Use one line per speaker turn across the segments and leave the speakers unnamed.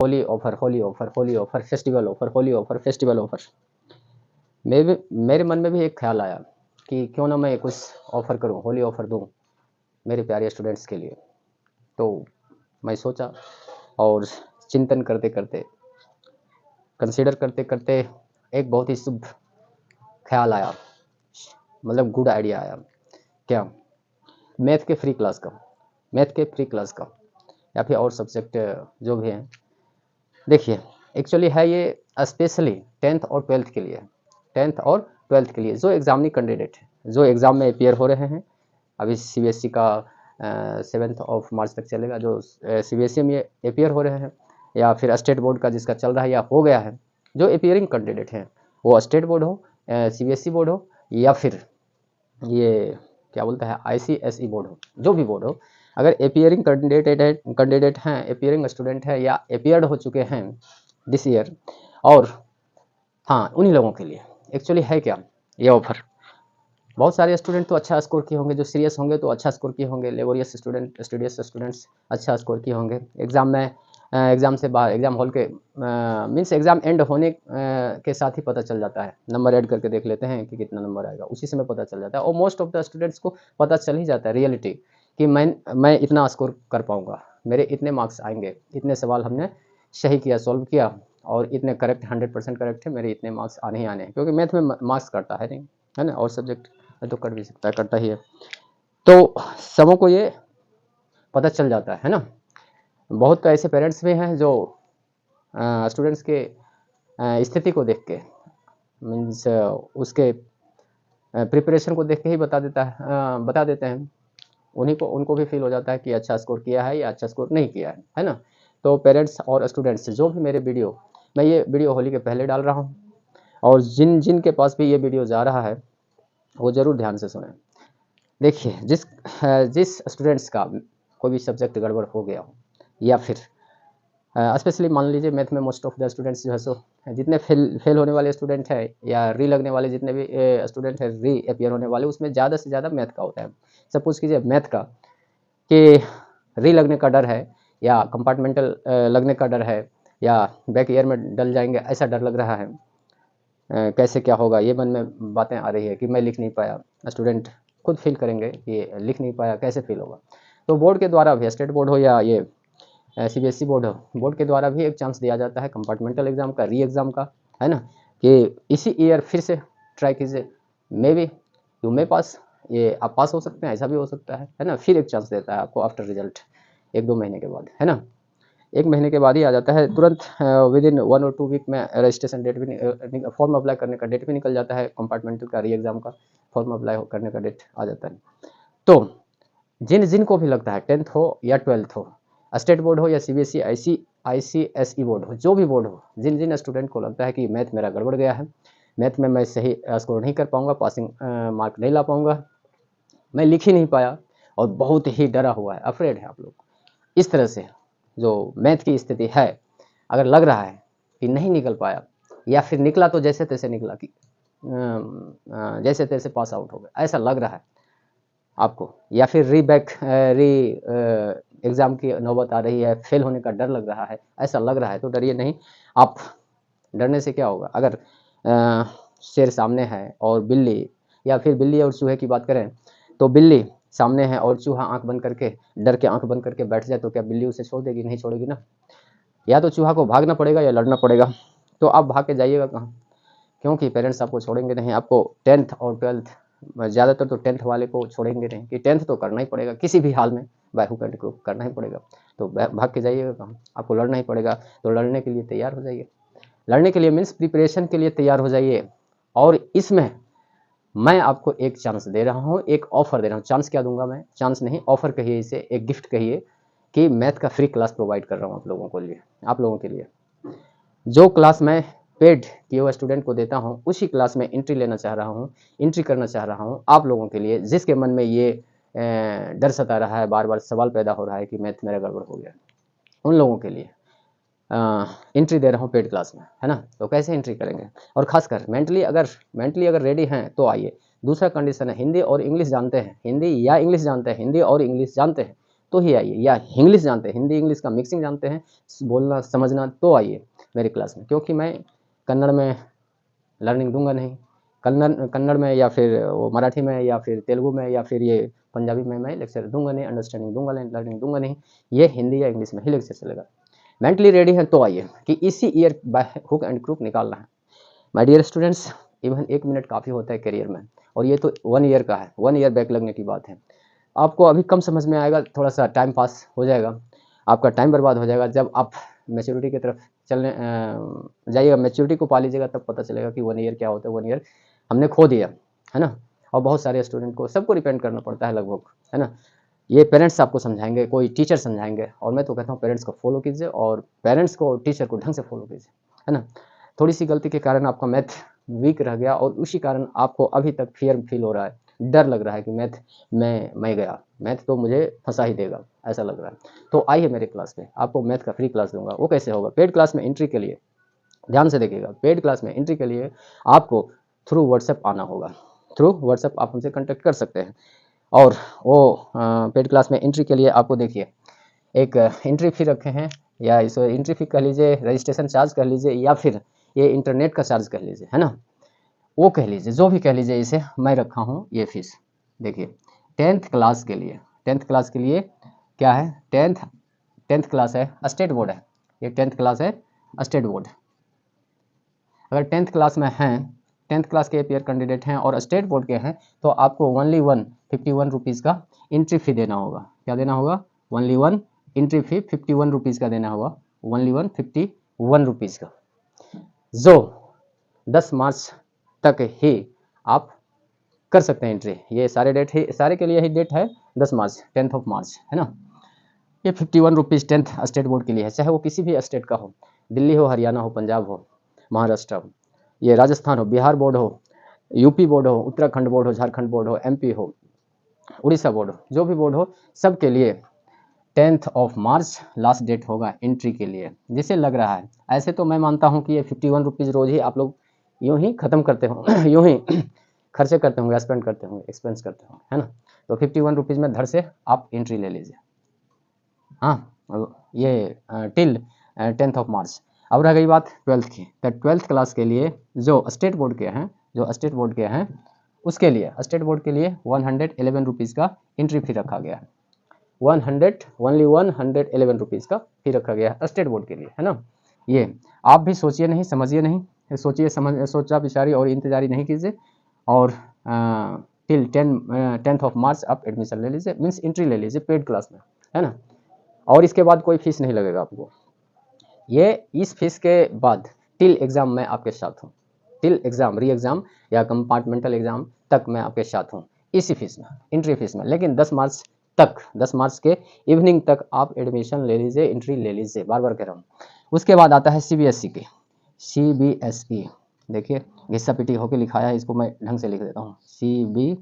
Holi offer, Holi offer, Holi offer, festival offer, Holi offer, festival offer. मेरे मन में भी एक ख्याल आया कि क्यों ना मैं कुछ ऑफर करूं, होली ऑफर दूं मेरे प्यारे स्टूडेंट्स के लिए। तो मैं सोचा और चिंतन करते करते, कंसीडर करते करते एक बहुत ही शुभ ख्याल आया, मतलब गुड आइडिया आया। क्या? मैथ के फ्री क्लास का, मैथ के फ्री क्लास का या फिर और सब्जेक्ट जो भी हैं। देखिए, एक्चुअली है ये स्पेशली 10th और 12th के लिए, 10th और 12th के लिए जो एग्जामिनी कैंडिडेट हैं, जो एग्ज़ाम में अपियर हो रहे हैं। अभी सीबीएसई का 7 मार्च तक चलेगा, जो सीबीएसई में अपियर हो रहे हैं या फिर स्टेट बोर्ड का जिसका चल रहा है या हो गया है, जो अपियरिंग कैंडिडेट हैं, वो स्टेट बोर्ड हो, सीबीएसई बोर्ड हो या फिर ये क्या बोलता है आईसीएसई बोर्ड हो, जो भी बोर्ड हो, अगर अपियरिंग कैंडिडेट हैं, अपियरिंग स्टूडेंट है या अपियर्ड हो चुके हैं दिस ईयर, और हाँ, उन्हीं लोगों के लिए एक्चुअली है क्या ये ऑफर। बहुत सारे स्टूडेंट तो अच्छा स्कोर किए होंगे, जो सीरियस होंगे तो अच्छा स्कोर किए होंगे, लेबोरियस स्टूडियस स्टूडेंट्स अच्छा स्कोर किए होंगे एग्ज़ाम में। एग्ज़ाम से बाहर, एग्ज़ाम हॉल के मीन्स एग्ज़ाम एंड होने के साथ ही पता चल जाता है, नंबर ऐड करके देख लेते हैं कि कितना नंबर आएगा, उसी समय पता चल जाता है। और मोस्ट ऑफ द स्टूडेंट्स को पता चल ही जाता है रियलिटी कि मैं इतना स्कोर कर पाऊँगा, मेरे इतने मार्क्स आएंगे, इतने सवाल हमने सही किया, सॉल्व किया और इतने करेक्ट 100% करेक्ट है, मेरे इतने मार्क्स आने ही आने हैं, क्योंकि मैथ में मार्क्स कटता है नहीं, है ना, और सब्जेक्ट तो कट भी सकता है, कटता ही है। तो सबों को ये पता चल जाता है ना। बहुत ऐसे पेरेंट्स भी हैं जो स्टूडेंट्स के स्थिति को देख के, मीन्स उसके प्रिपरेशन को देख के ही बता देते हैं। उन्हीं को, उनको भी फील हो जाता है कि अच्छा स्कोर किया है या अच्छा स्कोर नहीं किया है ना। तो पेरेंट्स और स्टूडेंट्स जो भी मेरे वीडियो, मैं ये वीडियो होली के पहले डाल रहा हूँ, और जिन जिन के पास भी ये वीडियो जा रहा है वो ज़रूर ध्यान से सुनें। देखिए, जिस स्टूडेंट्स का कोई भी सब्जेक्ट गड़बड़ हो गया हो, या फिर स्पेशली मान लीजिए मैथ में मोस्ट ऑफ द स्टूडेंट्स जो है सो, जितने फेल होने वाले स्टूडेंट हैं या री लगने वाले जितने भी स्टूडेंट हैं, री अपियर होने वाले, उसमें ज़्यादा से ज़्यादा मैथ का होता है। सपोज कीजिए मैथ का कि री लगने का डर है या कंपार्टमेंटल लगने का डर है या बैक ईयर में डल जाएंगे, ऐसा डर लग रहा है। कैसे क्या होगा, ये मन में बातें आ रही है कि मैं लिख नहीं पाया, स्टूडेंट खुद फील करेंगे कि लिख नहीं पाया, कैसे फील होगा। तो बोर्ड के द्वारा भी, स्टेट बोर्ड हो या ये सीबीएसई बोर्ड हो, बोर्ड के द्वारा भी एक चांस दिया जाता है कंपार्टमेंटल एग्जाम का, री एग्ज़ाम का, है ना, कि इसी ईयर फिर से ट्राई कीजिए, मे बी यू मे पास, ये आप पास हो सकते हैं, ऐसा भी हो सकता है ना। फिर एक चांस देता है आपको आफ्टर रिजल्ट, 1-2 महीने के बाद, है ना। 1 महीने के बाद ही आ जाता है तुरंत, विद इन 1 और 2 वीक में रजिस्ट्रेशन डेट भी, फॉर्म अप्लाई करने का डेट भी निकल जाता है, कंपार्टमेंटल का री एग्ज़ाम का फॉर्म अप्लाई करने का डेट आ जाता है। तो जिन जिन को भी लगता है 10th हो या 12th हो, स्टेट बोर्ड हो या सीबीएसई आईसीएसई बोर्ड हो, जो भी बोर्ड हो, जिन जिन स्टूडेंट को लगता है कि मैथ मेरा गड़बड़ गया है, मैथ में मैं सही स्कोर नहीं कर पाऊंगा, पासिंग मार्क नहीं ला पाऊंगा, मैं लिख ही नहीं पाया और बहुत ही डरा हुआ है, अफ्रेड है आप लोग, इस तरह से जो मैथ की स्थिति है, अगर लग रहा है कि नहीं निकल पाया या फिर निकला तो जैसे तैसे निकला, कि जैसे तैसे पास आउट हो गया, ऐसा लग रहा है आपको, या फिर री एग्ज़ाम की नौबत आ रही है, फेल होने का डर लग रहा है, ऐसा लग रहा है, तो डरिए नहीं आप। डरने से क्या होगा, अगर शेर सामने है और बिल्ली, या फिर बिल्ली और चूहे की बात करें तो बिल्ली सामने है और चूहा आंख बंद करके, डर के आंख बंद करके बैठ जाए, तो क्या बिल्ली उसे छोड़ देगी? नहीं छोड़ेगी ना। या तो चूहा को भागना पड़ेगा या लड़ना पड़ेगा, तो आप भाग के जाइएगा कहाँ, क्योंकि पेरेंट्स आपको छोड़ेंगे नहीं। आपको 10th और 12th, ज़्यादातर तो 10th वाले को छोड़ेंगे नहीं, कि 10th तो करना ही पड़ेगा किसी भी हाल में, बाय हुक एंड क्रुक करना ही पड़ेगा, तो भाग के जाइएगा कहाँ, आपको लड़ना ही पड़ेगा। तो लड़ने के लिए तैयार हो जाइए, लड़ने के लिए मीन्स प्रिपरेशन के लिए तैयार हो जाइए। और इसमें मैं आपको एक चांस दे रहा हूँ, एक ऑफर दे रहा हूँ। चांस क्या दूंगा मैं, चांस नहीं, ऑफर कहिए इसे, एक गिफ्ट कहिए, कि मैथ का फ्री क्लास प्रोवाइड कर रहा हूँ आप लोगों के लिए। जो क्लास मैं पेड किए हुए स्टूडेंट को देता हूँ, उसी क्लास में एंट्री लेना चाह रहा हूँ, एंट्री करना चाह रहा हूँ आप लोगों के लिए, जिसके मन में ये डर सता रहा है, बार बार सवाल पैदा हो रहा है कि मैथ मेरा गड़बड़ हो गया, उन लोगों के लिए एंट्री दे रहा हूँ पेड क्लास में, है ना। तो कैसे एंट्री करेंगे, और खासकर मेंटली अगर रेडी हैं तो आइए। दूसरा कंडीशन है, हिंदी और इंग्लिश जानते हैं, हिंदी या इंग्लिश जानते हैं, हिंदी और इंग्लिश जानते हैं, तो ही आइए, या इंग्लिश जानते हैं, हिंदी इंग्लिश का मिक्सिंग जानते हैं, बोलना समझना, तो आइए मेरी क्लास में, क्योंकि मैं कन्नड़ में लर्निंग दूंगा नहीं, कन्नड़ में या फिर वो मराठी में या फिर तेलुगु में या फिर ये पंजाबी में मैं लेक्चर दूंगा नहीं, अंडरस्टैंडिंग दूंगा नहीं, लर्निंग दूंगा नहीं, ये हिंदी या इंग्लिश में ही लेक्चर चलेगा। मेंटली रेडी है तो आइए, कि इसी year by hook and crook निकालना है। My dear students, even 1 minute काफ़ी होता है करियर में, और ये तो 1 ईयर का है, 1 ईयर बैक लगने की बात है। आपको अभी कम समझ में आएगा, थोड़ा सा टाइम पास हो जाएगा, आपका टाइम बर्बाद हो जाएगा। जब आप मैच्योरिटी की तरफ चलने जाइएगा, मैच्योरिटी को पा लीजिएगा, तब पता चलेगा कि 1 ईयर क्या होता है, 1 ईयर हमने खो दिया है ना। और बहुत सारे स्टूडेंट को, सबको डिपेंड करना पड़ता है लगभग, है ना। ये पेरेंट्स आपको समझाएंगे, कोई टीचर समझाएंगे, और मैं तो कहता हूँ पेरेंट्स को फॉलो कीजिए, और पेरेंट्स को और टीचर को ढंग से फॉलो कीजिए, है ना। थोड़ी सी गलती के कारण आपका मैथ वीक रह गया, और उसी कारण आपको अभी तक फियर फील हो रहा है, डर लग रहा है कि मैथ में मैं गया, मैथ तो मुझे फंसा ही देगा, ऐसा लग रहा है। तो आइए मेरे क्लास में, आपको मैथ का फ्री क्लास दूंगा। वो कैसे होगा? पेड क्लास में एंट्री के लिए, ध्यान से देखिएगा, पेड क्लास में एंट्री के लिए आपको थ्रू व्हाट्सएप आना होगा, थ्रू व्हाट्सएप आप हमसे कॉन्टैक्ट कर सकते हैं। और वो पेड क्लास में एंट्री के लिए आपको देखिए, एक एंट्री फी रखे हैं, या इसे एंट्री फी कह लीजिए, रजिस्ट्रेशन चार्ज कह लीजिए, या फिर ये इंटरनेट का चार्ज कह लीजिए, है ना, वो कह लीजिए, जो भी कह लीजिए, इसे मैं रखा हूँ ये फीस। देखिए 10th क्लास के लिए, 10th क्लास के लिए क्या है, 10th क्लास है, स्टेट बोर्ड है, ये 10th क्लास है, स्टेट बोर्ड। अगर 10th क्लास में हैं, 10th क्लास के पेयर कैंडिडेट हैं और स्टेट बोर्ड के हैं, तो आपको ओनली 51 रुपीज़ का एंट्री फी देना होगा। क्या देना होगा? ओनली 1 एंट्री फी 51 रुपीज़ का देना होगा, ओनली 51 रुपीज़ का, जो 10 मार्च तक ही आप कर सकते हैं एंट्री। ये सारे डेट ही, सारे के लिए ही डेट है 10 मार्च, 10th ऑफ मार्च, है ना। ये 51 रुपीज़ 10th स्टेट बोर्ड के लिए है, चाहे वो किसी भी स्टेट का हो, दिल्ली हो, हरियाणा हो, पंजाब हो, महाराष्ट्र हो, ये राजस्थान हो, बिहार बोर्ड हो, यूपी बोर्ड हो, उत्तराखंड बोर्ड हो, झारखंड बोर्ड हो, एमपी हो, उड़ीसा बोर्ड हो, जो भी बोर्ड हो, सब के लिए 10th of March last date होगा एंट्री के लिए। जिसे लग रहा है, ऐसे तो मैं मानता हूँ कि ये 51 रुपीज़ रोज़ ही आप लोग यूँ ही ख़त्म करते हो यूँ ही खर्चे करते होंगे, स्पेंड करते होंगे, एक्सपेंस करते होंगे, है ना। तो 51 रुपीज़ में धड़ से आप एंट्री ले लीजिए, हाँ, ये टिल 10th ऑफ मार्च। अब रह गई बात 12th की, तो 12th क्लास के लिए जो स्टेट बोर्ड के हैं, जो स्टेट बोर्ड के हैं, उसके लिए, स्टेट बोर्ड के लिए 111 रुपीज़ का एंट्री फी रखा गया है, 111 रुपीज़ का फी रखा गया है स्टेट बोर्ड के लिए, है ना। ये आप भी सोचिए नहीं, समझिए नहीं, सोचिए सोचा विचारी और इंतजारी नहीं कीजिए, और टिल 10th ऑफ मार्च आप एडमिशन ले लीजिए, मीन्स एंट्री ले लीजिए पेड क्लास में, है ना। और इसके बाद कोई फीस नहीं लगेगा आपको। ये इस फीस के बाद टिल एग्ज़ाम मैं आपके साथ हूँ, टिल एग्ज़ाम, री एग्ज़ाम या कंपार्टमेंटल एग्ज़ाम तक मैं आपके साथ हूँ, इसी फीस में, एंट्री फीस में। लेकिन 10 मार्च तक, 10 मार्च के इवनिंग तक आप एडमिशन ले लीजिए, एंट्री ले लीजिए, बार बार कह रहा हूँ। उसके बाद आता है CBSE की, CBSE, देखिए घिस्सा पिटी होकर लिखाया है, इसको मैं ढंग से लिख देता हूँ, CBSE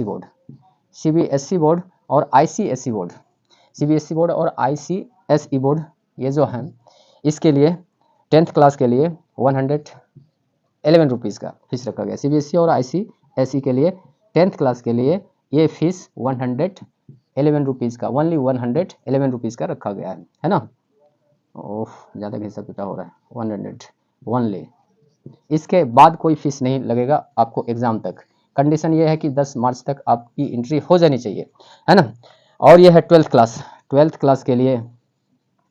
बोर्ड, CBSE बोर्ड और ICSE बोर्ड, CBSE बोर्ड और ICSE बोर्ड, ये जो हैं, इसके लिए 10th क्लास के लिए 111 रुपीज़ का फीस रखा गया। CBSE और ICSE के लिए 10th क्लास के लिए ये फीस 111 रुपीज़ का, ओनली 111 रुपीज़ का रखा गया है ना। ओह, ज़्यादा घिसा पिटा हो रहा है, 100 ओनली। इसके बाद कोई फीस नहीं लगेगा आपको एग्ज़ाम तक। कंडीशन ये है कि 10 मार्च तक आपकी एंट्री हो जानी चाहिए, है ना। और ये है 12th क्लास, 12th क्लास के लिए,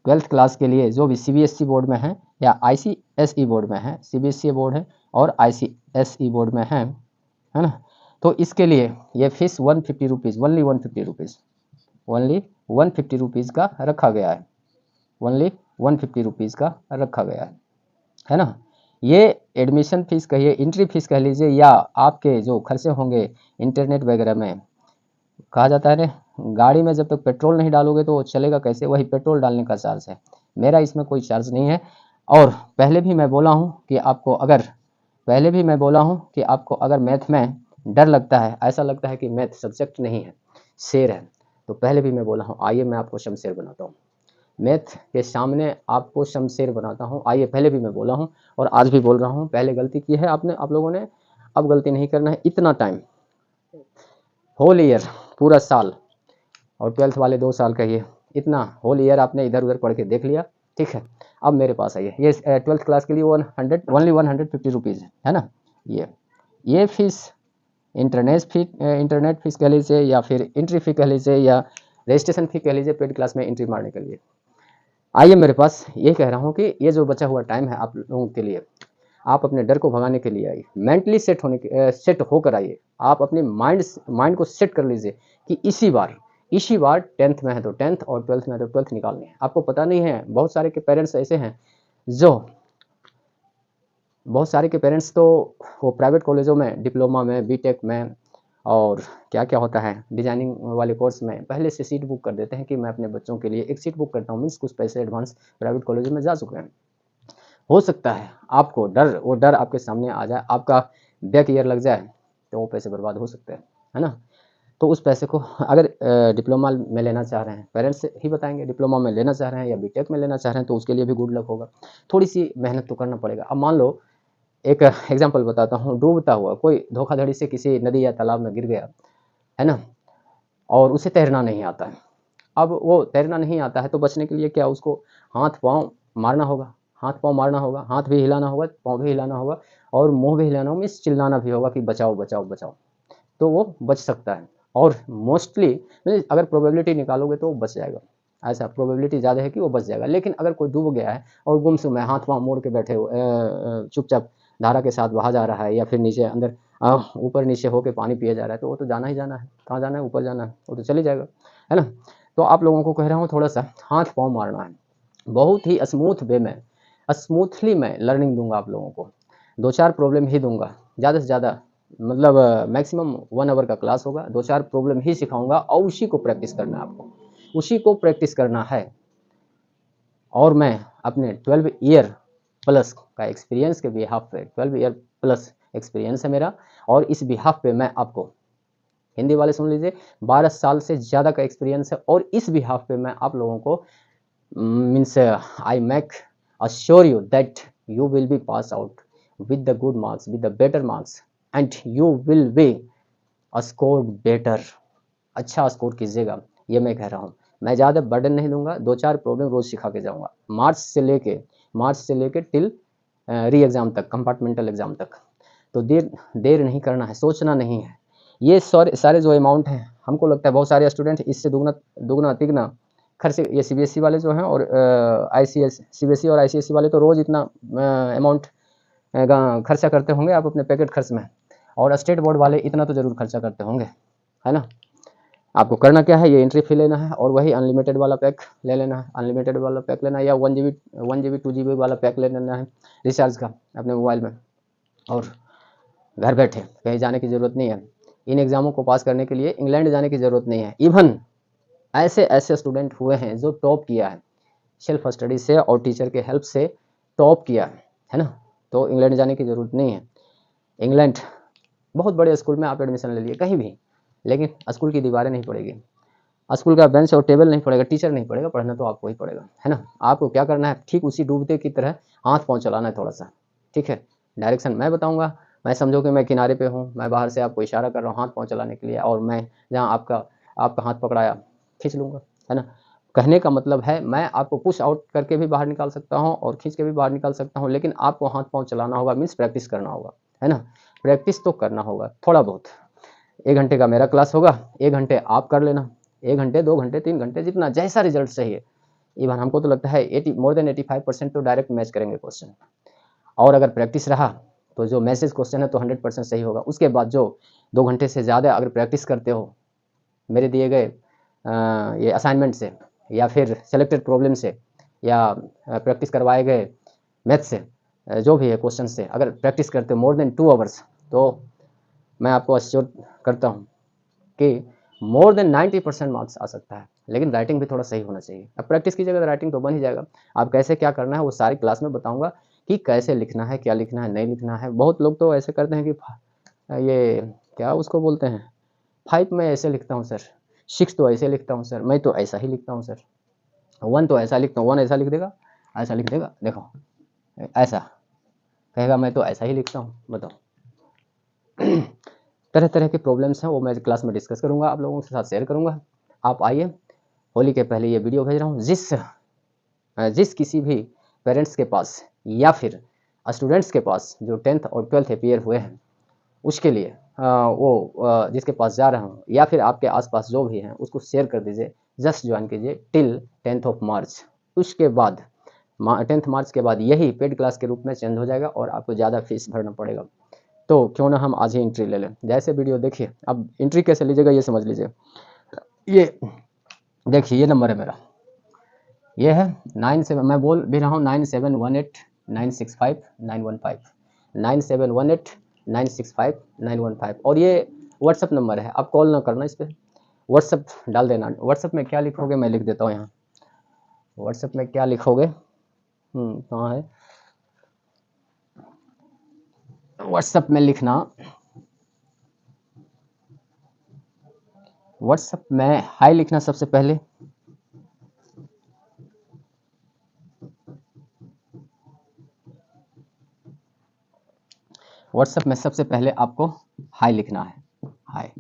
12th क्लास के लिए जो भी CBSE बोर्ड में है या ICSE बोर्ड में है, CBSE बोर्ड है और ICSE बोर्ड में है ना, तो इसके लिए ये fees 150 rupees, only 150 rupees, only 150 rupees का रखा गया है, ओनली 150 रुपीज़ का रखा गया है ना। ये एडमिशन फीस कहिए, एंट्री फीस कह लीजिए, या आपके जो खर्चे होंगे इंटरनेट वगैरह में, कहा जाता है ना, गाड़ी में जब तक पेट्रोल नहीं डालोगे तो चलेगा कैसे, वही पेट्रोल डालने का चार्ज है, मेरा इसमें कोई चार्ज नहीं है। और पहले भी मैं बोला हूँ कि आपको अगर मैथ में डर लगता है, ऐसा लगता है कि मैथ सब्जेक्ट नहीं है, शेर है, तो पहले भी मैं बोला हूँ, आइए मैं आपको शमशेर बनाता हूँ, मैथ के सामने आपको शमशेर बनाता हूँ, आइए। पहले भी मैं बोला हूँ और आज भी बोल रहा हूँ, पहले गलती की है आप लोगों ने, अब गलती नहीं करना है। इतना टाइम होल ईयर पूरा साल, और 12th वाले 2 साल का ये इतना होल ईयर आपने इधर उधर पढ़ के देख लिया, ठीक है। अब मेरे पास आइए, ये 12th क्लास के लिए 100 ओनली 150 रुपीज़ है ना। ये फीस इंटरनेट फीस कह लीजिए, या फिर एंट्री फी कह लीजिए, या रजिस्ट्रेशन फी कह लीजिए पेड क्लास में एंट्री मारने के लिए। आइए मेरे पास, ये कह रहा हूँ कि ये जो बचा हुआ टाइम है आप लोगों के लिए, आप अपने डर को भगाने के लिए आइए, मेंटली सेट होकर आइए। आप अपने माइंड को सेट कर लीजिए कि इसी बार 10th में है तो 10th और 12th में है तो 12th निकालनी है। आपको पता नहीं है, बहुत सारे के पेरेंट्स ऐसे हैं तो वो प्राइवेट कॉलेजों में, डिप्लोमा में, बीटेक में, और क्या क्या होता है डिजाइनिंग वाले कोर्स में पहले से सीट बुक कर देते हैं कि मैं अपने बच्चों के लिए एक सीट बुक करता हूँ, मीन्स कुछ पैसे एडवांस प्राइवेट कॉलेजों में जा चुके हैं। हो सकता है आपको वो डर आपके सामने आ जाए, आपका बैक ईयर लग जाए तो वो पैसे बर्बाद हो सकते हैं, है ना। तो उस पैसे को अगर डिप्लोमा में लेना चाह रहे हैं, पेरेंट्स ही बताएंगे, डिप्लोमा में लेना चाह रहे हैं या बीटेक में लेना चाह रहे हैं, तो उसके लिए भी गुड लक होगा। थोड़ी सी मेहनत तो करना पड़ेगा। अब मान लो एक एग्जाम्पल बताता हूँ, डूबता हुआ कोई धोखाधड़ी से किसी नदी या तालाब में गिर गया, है ना, और उसे तैरना नहीं आता है। अब वो तैरना नहीं आता है तो बचने के लिए क्या, उसको हाथ पाँव मारना होगा, हाथ भी हिलाना होगा, पाँव भी हिलाना होगा, और मुंह भी हिलाना होगा, मीन्स चिल्लाना भी होगा कि बचाओ बचाओ बचाओ, तो वो बच सकता है। और मोस्टली अगर प्रोबेबिलिटी निकालोगे तो वो बच जाएगा, ऐसा प्रोबेबिलिटी ज़्यादा है कि वो बच जाएगा। लेकिन अगर कोई डूब गया है और गुमसुम है, हाथ पाँव मोड़ के बैठे हो, चुपचाप धारा के साथ बहा जा रहा है, या फिर नीचे अंदर ऊपर नीचे होके पानी पिया जा रहा है, तो वो तो जाना ही जाना है। कहाँ जाना है, ऊपर जाना है, वो तो चली जाएगा, है ना। तो आप लोगों को कह रहा हूँ थोड़ा सा हाथ पाँव मारना है, बहुत ही स्मूथ वे में, स्मूथली मैं लर्निंग दूंगा आप लोगों को। 2-4 प्रॉब्लम ही दूंगा, ज़्यादा से ज़्यादा, मतलब मैक्सिमम 1 आवर का क्लास होगा, 2-4 प्रॉब्लम ही सिखाऊंगा, और उसी को प्रैक्टिस करना है आपको, उसी को प्रैक्टिस करना है। और मैं अपने 12 ईयर प्लस का एक्सपीरियंस के बिहाफ पे, 12 ईयर प्लस एक्सपीरियंस है मेरा, और इस बिहाफ पे मैं आपको, हिंदी वाले सुन लीजिए, 12 साल से ज़्यादा का एक्सपीरियंस है, और इस बिहाफ पे मैं आप लोगों को means I make assure you that you will be pass out with the good marks, with the better marks, and you will be scored better। अच्छा स्कोर कीजिएगा, ये मैं कह रहा हूँ। मैं ज़्यादा बर्डन नहीं दूंगा, 2-4 प्रॉब्लम रोज सिखा के जाऊँगा, मार्च से लेके टिल री एग्ज़ाम तक, कंपार्टमेंटल एग्ज़ाम तक। तो देर नहीं करना है, सोचना नहीं है। ये सारे जो अमाउंट हैं, हमको लगता है बहुत सारे स्टूडेंट इससे दुगना तिगना खर्च, ये सीबीएसई वाले जो हैं, और सीबीएसई और आईसीएसई वाले तो रोज़ इतना अमाउंट खर्चा करते होंगे आप अपने पैकेट खर्च में, और स्टेट बोर्ड वाले इतना तो ज़रूर खर्चा करते होंगे, है ना। आपको करना क्या है, ये एंट्री फी लेना है, और वही अनलिमिटेड वाला पैक ले लेना है, अनलिमिटेड वाला पैक लेना है, या 1 GB 2 GB वाला पैक ले लेना है रिचार्ज का अपने मोबाइल में, और घर बैठे, कहीं जाने की ज़रूरत नहीं है। इन एग्ज़ामों को पास करने के लिए इंग्लैंड जाने की ज़रूरत नहीं है। इवन ऐसे स्टूडेंट हुए हैं जो टॉप किया है, सेल्फ स्टडी से और टीचर के हेल्प से टॉप किया है ना। तो इंग्लैंड जाने की ज़रूरत नहीं है। इंग्लैंड बहुत बड़े स्कूल में आप एडमिशन ले लिए कहीं भी, लेकिन स्कूल की दीवारें नहीं पड़ेगी, स्कूल का बेंच और टेबल नहीं पड़ेगा, टीचर नहीं पड़ेगा, पढ़ना तो आपको ही पड़ेगा, है ना। आपको क्या करना है, ठीक उसी डूबते की तरह हाथ पाँव चलाना है थोड़ा सा, ठीक है। डायरेक्शन मैं बताऊंगा, मैं समझो कि मैं किनारे पे हूँ, मैं बाहर से आपको इशारा कर रहा हूँ हाथ पाँव चलाने के लिए, और मैं जहाँ आपका हाथ पकड़ाया खींच लूँगा, है ना। कहने का मतलब है मैं आपको पुश आउट करके भी बाहर निकाल सकता हूँ और खींच के भी बाहर निकाल सकता हूँ, लेकिन आपको हाथ पाँव चलाना होगा, मीन्स प्रैक्टिस करना होगा, है ना। प्रैक्टिस तो करना होगा थोड़ा बहुत। 1 घंटे का मेरा क्लास होगा, 1 घंटे आप कर लेना, 1 घंटे 2 घंटे 3 घंटे, जितना जैसा रिजल्ट चाहिए। इवन हमको तो लगता है मोर देन 85% तो डायरेक्ट मैच करेंगे क्वेश्चन, और अगर प्रैक्टिस रहा तो जो मैसेज क्वेश्चन है तो 100% सही होगा। उसके बाद जो 2 घंटे से ज़्यादा अगर प्रैक्टिस करते हो मेरे दिए गए ये असाइनमेंट से, या फिर सेलेक्टेड प्रॉब्लम से, या प्रैक्टिस करवाए गए मैथ से, जो भी है क्वेश्चन से, अगर प्रैक्टिस करते हो मोर देन 2 आवर्स, तो मैं आपको अश्योर करता हूँ कि मोर देन 90% मार्क्स आ सकता है। लेकिन राइटिंग भी थोड़ा सही होना चाहिए। अब प्रैक्टिस कीजिएगा तो राइटिंग तो बन ही जाएगा। आप कैसे क्या करना है वो सारी क्लास में बताऊंगा कि कैसे लिखना है, क्या लिखना है, नहीं लिखना है। बहुत लोग तो ऐसे करते हैं कि ये क्या उसको बोलते हैं, 5 मैं ऐसे लिखता हूँ सर, 6 तो ऐसे लिखता हूँ सर, मैं तो ऐसा ही लिखता हूँ सर, 1 तो ऐसा लिखता हूँ, 1 ऐसा लिख देगा, ऐसा लिख देगा, देखो ऐसा कहेगा मैं तो ऐसा ही लिखता हूँ, बताओ। तरह तरह के प्रॉब्लम्स हैं वो मैं क्लास में डिस्कस करूँगा, आप लोगों के साथ शेयर करूँगा। आप आइए, होली के पहले ये वीडियो भेज रहा हूँ। जिस किसी भी पेरेंट्स के पास या फिर स्टूडेंट्स के पास जो 10th और 12th अपीयर हुए हैं उसके लिए जिसके पास जा रहा हूँ या फिर आपके आसपास जो भी हैं उसको शेयर कर दीजिए, जस्ट ज्वाइन कीजिए टिल 10th ऑफ मार्च। उसके बाद 10th मार्च के बाद यही पेड क्लास के रूप में चेंज हो जाएगा और आपको ज़्यादा फीस भरना पड़ेगा। तो क्यों ना हम आज ही एंट्री ले लें। जैसे वीडियो देखिए, अब एंट्री कैसे लीजिएगा ये समझ लीजिए। ये देखिए, ये नंबर है मेरा, ये है 97, मैं बोल भी रहा हूँ 9718965915 9718965915 और ये व्हाट्सअप नंबर है। आप कॉल ना करना, इस पर व्हाट्सअप डाल देना। व्हाट्सअप में क्या लिखोगे मैं लिख देता हूँ यहाँ। व्हाट्सअप में क्या लिखोगे, कहाँ है व्हाट्सअप में लिखना, व्हाट्सअप में हाय लिखना सबसे पहले। व्हाट्सएप में सबसे पहले आपको हाय लिखना है, हाय।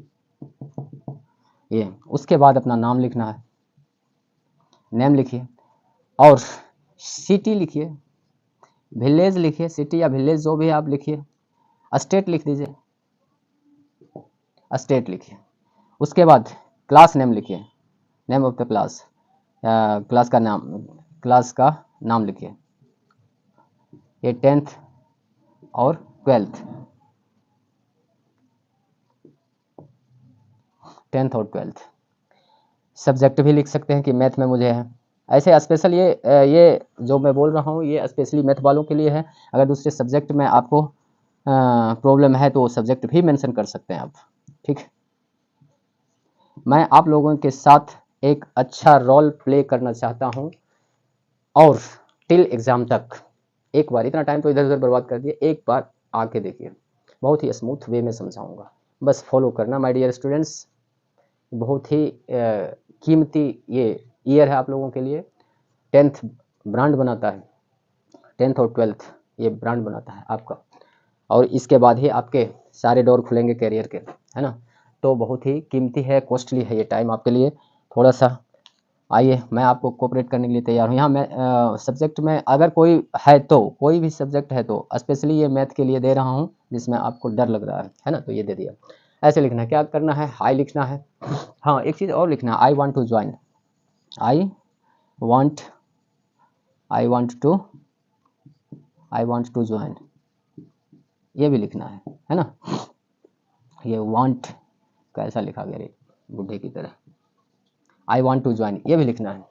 ये उसके बाद अपना नाम लिखना है, नेम लिखिए और सिटी लिखिए, विलेज लिखिए, सिटी या विलेज जो भी आप लिखिए। स्टेट लिख दीजिए, स्टेट लिखिए। उसके बाद क्लास नेम लिखिए, name of the class, class का नाम लिखिए। ये 10th और 12th, 10th और 12th। सब्जेक्ट भी लिख सकते हैं कि मैथ में मुझे है। ऐसे स्पेशल ये जो मैं बोल रहा हूँ ये स्पेशली मैथ वालों के लिए है। अगर दूसरे सब्जेक्ट में आपको प्रॉब्लम है तो सब्जेक्ट भी मेंशन कर सकते हैं आप, ठीक। मैं आप लोगों के साथ एक अच्छा रोल प्ले करना चाहता हूँ और टिल एग्ज़ाम तक एक बार, इतना टाइम तो इधर उधर बर्बाद कर दिए, एक बार आके देखिए, बहुत ही स्मूथ वे में समझाऊंगा, बस फॉलो करना माय डियर स्टूडेंट्स। बहुत ही कीमती ये ईयर है आप लोगों के लिए। 10th ब्रांड बनाता है, 10th और 12th ये ब्रांड बनाता है आपका, और इसके बाद ही आपके सारे डोर खुलेंगे कैरियर के, है ना। तो बहुत ही कीमती है, कॉस्टली है ये टाइम आपके लिए थोड़ा सा। आइए, मैं आपको कोऑपरेट करने के लिए तैयार हूँ। यहाँ मैं सब्जेक्ट में अगर कोई है तो, कोई भी सब्जेक्ट है तो स्पेशली ये मैथ के लिए दे रहा हूँ जिसमें आपको डर लग रहा है ना, तो ये दे दिया। ऐसे लिखना है, क्या करना है, हाई लिखना है। हाँ, एक चीज़ और लिखना है, I want to join, I want to join, ये भी लिखना है ना। ये वांट कैसा लिखा गया रे बुढ़े की तरह, आई वांट टू ज्वाइन ये भी लिखना है।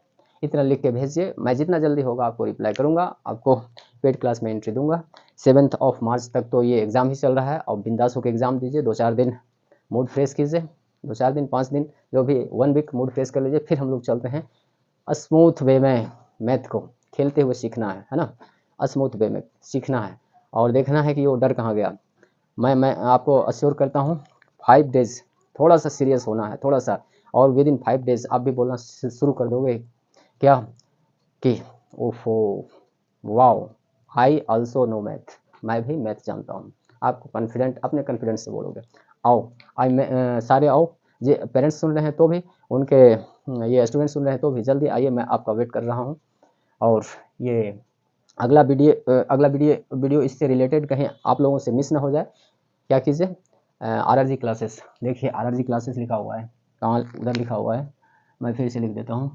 इतना लिख के भेजिए, मैं जितना जल्दी होगा आपको रिप्लाई करूंगा, आपको पेड क्लास में एंट्री दूंगा। 7th ऑफ मार्च तक तो ये एग्ज़ाम ही चल रहा है और बिंदास होकर एग्ज़ाम दीजिए। 2-4 दिन मूड फ्रेश कीजिए, 2-4 दिन 5 दिन जो भी 1 वीक मूड फ्रेश कर लीजिए, फिर हम लोग चलते हैं स्मूथ वे में। मैथ को खेलते हुए सीखना है ना, स्मूथ वे में सीखना है और देखना है कि वो डर कहाँ गया। मैं आपको अश्योर करता हूँ 5 डेज थोड़ा सा सीरियस होना है, थोड़ा सा, और विद इन 5 डेज आप भी बोलना शुरू कर दोगे क्या कि ओफो wow I also know math, मैं भी मैथ जानता हूँ। आपको कॉन्फिडेंट, अपने कॉन्फिडेंस से बोलोगे। आओ, सारे आओ, ये पेरेंट्स सुन रहे हैं तो भी, उनके ये स्टूडेंट्स सुन रहे हैं तो भी, जल्दी आइए, मैं आपका वेट कर रहा हूँ। और ये अगला वीडियो इससे रिलेटेड कहीं आप लोगों से मिस ना हो जाए, क्या कीजिए, RRG क्लासेस, देखिए RRG क्लासेस लिखा हुआ है, कहाँ उधर लिखा हुआ है, मैं फिर से लिख देता हूँ,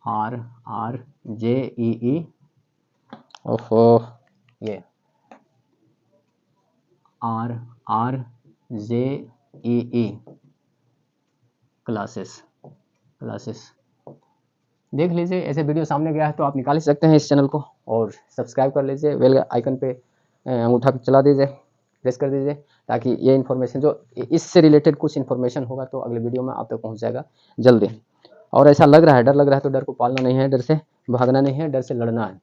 RRJEE, ओहो, ये RRJEE क्लासेस देख लीजिए। ऐसे वीडियो सामने गया है तो आप निकाल ही सकते हैं इस चैनल को और सब्सक्राइब कर लीजिए, बेल आइकन पे अंगूठा चला दीजिए, प्रेस कर दीजिए, ताकि ये इन्फॉर्मेशन जो इससे रिलेटेड कुछ इन्फॉर्मेशन होगा तो अगले वीडियो में आप तक पहुंच जाएगा जल्दी। और ऐसा लग रहा है, डर लग रहा है तो डर को पालना नहीं है, डर से भागना नहीं है, डर से लड़ना है,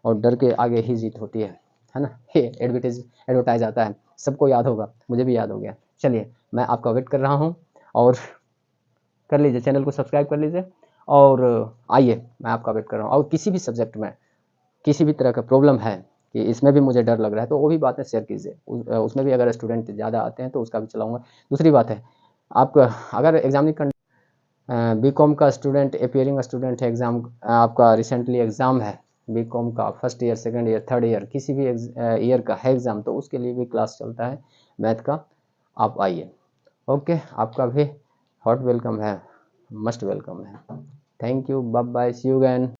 और डर के आगे ही जीत होती है ना। ये एडवर्टाइज आता है, सबको याद होगा, मुझे भी याद हो गया। चलिए, मैं आपका वेट कर रहा हूँ और कर लीजिए, चैनल को सब्सक्राइब कर लीजिए और आइए, मैं आपका वेट कर रहा हूँ। और किसी भी सब्जेक्ट में किसी भी तरह का प्रॉब्लम है, कि इसमें भी मुझे डर लग रहा है, तो वो भी बातें शेयर कीजिए। उसमें भी अगर स्टूडेंट ज़्यादा आते हैं तो उसका भी चलाऊँगा। दूसरी बात है, आप अगर एग्ज़ाम बीकॉम का स्टूडेंट, अपीयरिंग स्टूडेंट है, एग्ज़ाम आपका रिसेंटली एग्ज़ाम है बीकॉम का, first year, second year, third year, किसी भी ईयर का है एग्ज़ाम, तो उसके लिए भी क्लास चलता है मैथ का, आप आइए। ओके, आपका भी हॉट वेलकम है, मस्ट वेलकम है। Thank you, bye bye, see you again.